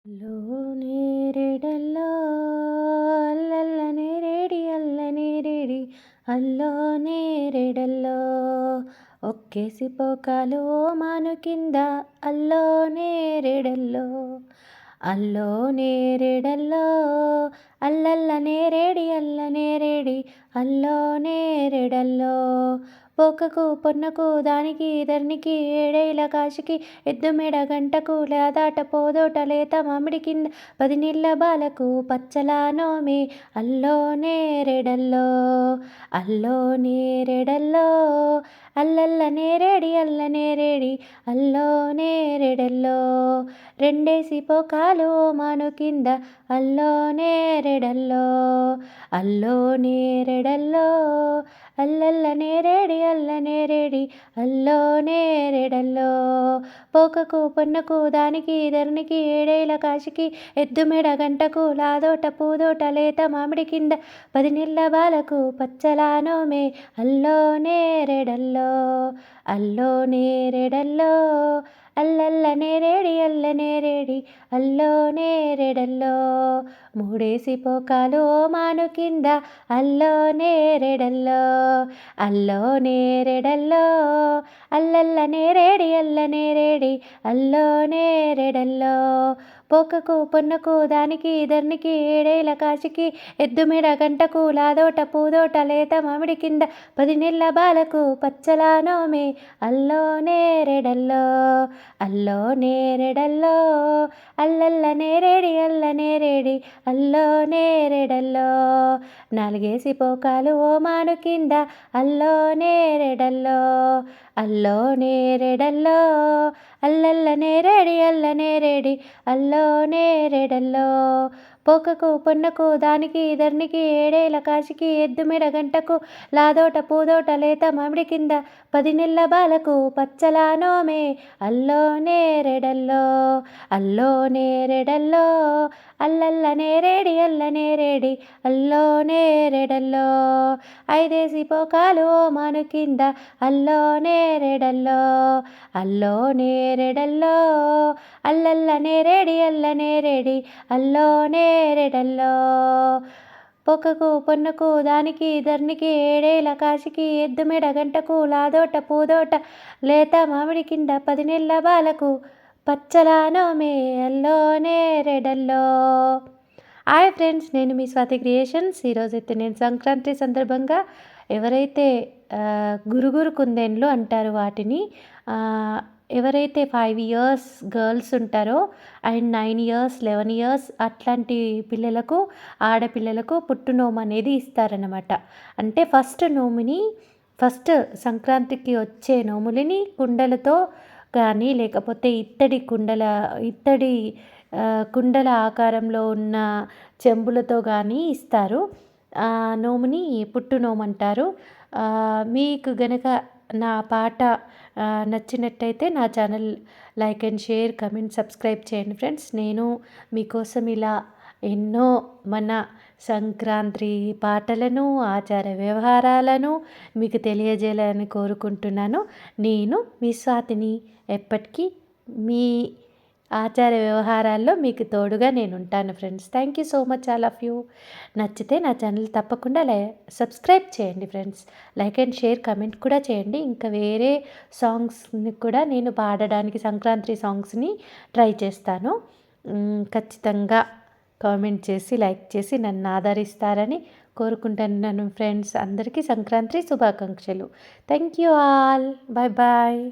నేరేడల్లో అల్లల్ల నేరేడి అల్ల నేరేడి అల్లో నేరేడల్లో ఒక్కేసి పోకాలు మాను కింద అల్లో నేరేడల్లో అల్లో నేరేడల్లో అల్లల్ల నేరేడి అల్ల నేరేడి అల్లో నేరేడల్లో పోకకు పొన్నకు దానికి ధరణికి ఏడేళ్ళ కాశికి ఎద్దు మెడ గంటకు లేదాట పోదోట లేత మామిడి కింద 10 నీళ్ళ బాలకు పచ్చలా నోమి అల్లో నేరేడల్లో అల్లో నేరేడల్లో అల్లల్ల నేరేడి అల్ల నేరేడి అల్లో నేరేడల్లో రెండేసి పోకాలు మాను కింద అల్లో నేరేడల్లో అల్లో నేరేడల్లో అల్లల్ల నేరేడి అల్ల నేరేడి అల్లో నేరేడల్లో పోకకు పొన్నకు దానికి ధరణికి ఏడేళ్ళ కాశికి ఎద్దు మెడ గంటకు లాదోట పూదోట లేత మామిడి కింద 10 నీళ్ళ బాలకు పచ్చలా నోమే అల్లో నేరేడల్లో అల్లో నేరేడల్లో అల్లల్ల నేరేడి అల్ల నేరేడి అల్లో నేరేడల్లో మూడేసి పోకాలు మాను కింద అల్లో నేరేడల్లో అల్లో నేరేడల్లో అల్లల్ల నేరేడి అల్ల నేరేడి అల్లో నేరేడల్లో పోకకు పొన్నకు దానికి ధరణికి ఏడేళ్ళ కాశికి ఎద్దు మెడ గంటకు లాదోట పూదోట లేత మామిడి కింద 10 నీళ్ళ బాలకు పచ్చలా నోమే అల్లో నేరేడల్లో అల్లో నేరేడల్లో అల్లల్ల నేరేడి అల్ల నేరేడి అల్లో నేరేడల్లో నాలుగేసి పోకాలు మాను కింద అల్లో నేరేడల్లో అల్లో నేరేడల్లో అల్లల్ల నేరేడి అల్ల నేరేడి అల్లో నేరేడల్లో పోకకు పొన్నకు దానికి ధరణికి ఏడేళ్ళ కాశికి ఎద్దు మెడ గంటకు లాదోట పూదోట లేత మామిడి కింద 10 నీళ్ళ బాలకు పచ్చలా నోమే అల్లో నేరేడల్లో అల్లో నేరేడల్లో అల్లల్ల నేరేడి అల్ల నేరేడి అల్లో నేరేడల్లో ఐదేసి పోకాలు మాను కింద అల్లో నేరేడల్లో అల్లో నేరేడల్లో అల్లల్ల నేరేడి అల్ల నేరేడి అల్లో నేరేడల్లో పొకకు పొన్నకు దానికి ధరణికి ఏడేళ్ళ కాశికి ఎద్దు మెడ గంటకు లాదోట పూదోట లేత మామిడి కింద 10 నీళ్ళ బాలకు పచ్చలా నోమే అల్లో నేరేడల్లో. హాయ్ ఫ్రెండ్స్, నేను మీ స్వాతి క్రియేషన్స్. ఈరోజైతే నేను సంక్రాంతి సందర్భంగా ఎవరైతే గురుగురు కుందేన్లు అంటారు వాటిని, ఎవరైతే 5 ఇయర్స్ గర్ల్స్ ఉంటారో అండ్ 9 ఇయర్స్ 11 ఇయర్స్ అట్లాంటి పిల్లలకు, ఆడపిల్లలకు పుట్టునోము అనేది ఇస్తారనమాట. అంటే ఫస్ట్ నోముని, ఫస్ట్ సంక్రాంతికి వచ్చే నోములని కుండలతో కానీ లేకపోతే ఇత్తడి కుండల ఆకారంలో ఉన్న చెంబులతో కానీ ఇస్తారు. నోముని పుట్టునోము అంటారు. మీకు గనక నా పాట నచ్చినట్టయితే నా channel like and share, comment, subscribe చేయండి ఫ్రెండ్స్. నేను మీకోసం ఇలా ఎన్నో మన సంక్రాంతి పాటలను, ఆచార వ్యవహారాలను మీకు తెలియజేయాలని కోరుకుంటున్నాను. నేను మీ స్వాతిని. ఎప్పటికీ మీ ఆచార వ్యవహారాల్లో మీకు తోడుగా నేను ఉంటాను friends. Thank you so much all of you. నచ్చితే నా ఛానల్ తప్పకుండా సబ్స్క్రైబ్ చేయండి friends. Like and share, comment కూడా చేయండి. ఇంకా వేరే సాంగ్స్ని కూడా నేను పాడడానికి, సంక్రాంతి సాంగ్స్ని ట్రై చేస్తాను. ఖచ్చితంగా కామెంట్ చేసి, లైక్ చేసి నన్ను ఆదరిస్తారని కోరుకుంటున్నాను ఫ్రెండ్స్. అందరికీ సంక్రాంతి శుభాకాంక్షలు. Thank you all. Bye bye.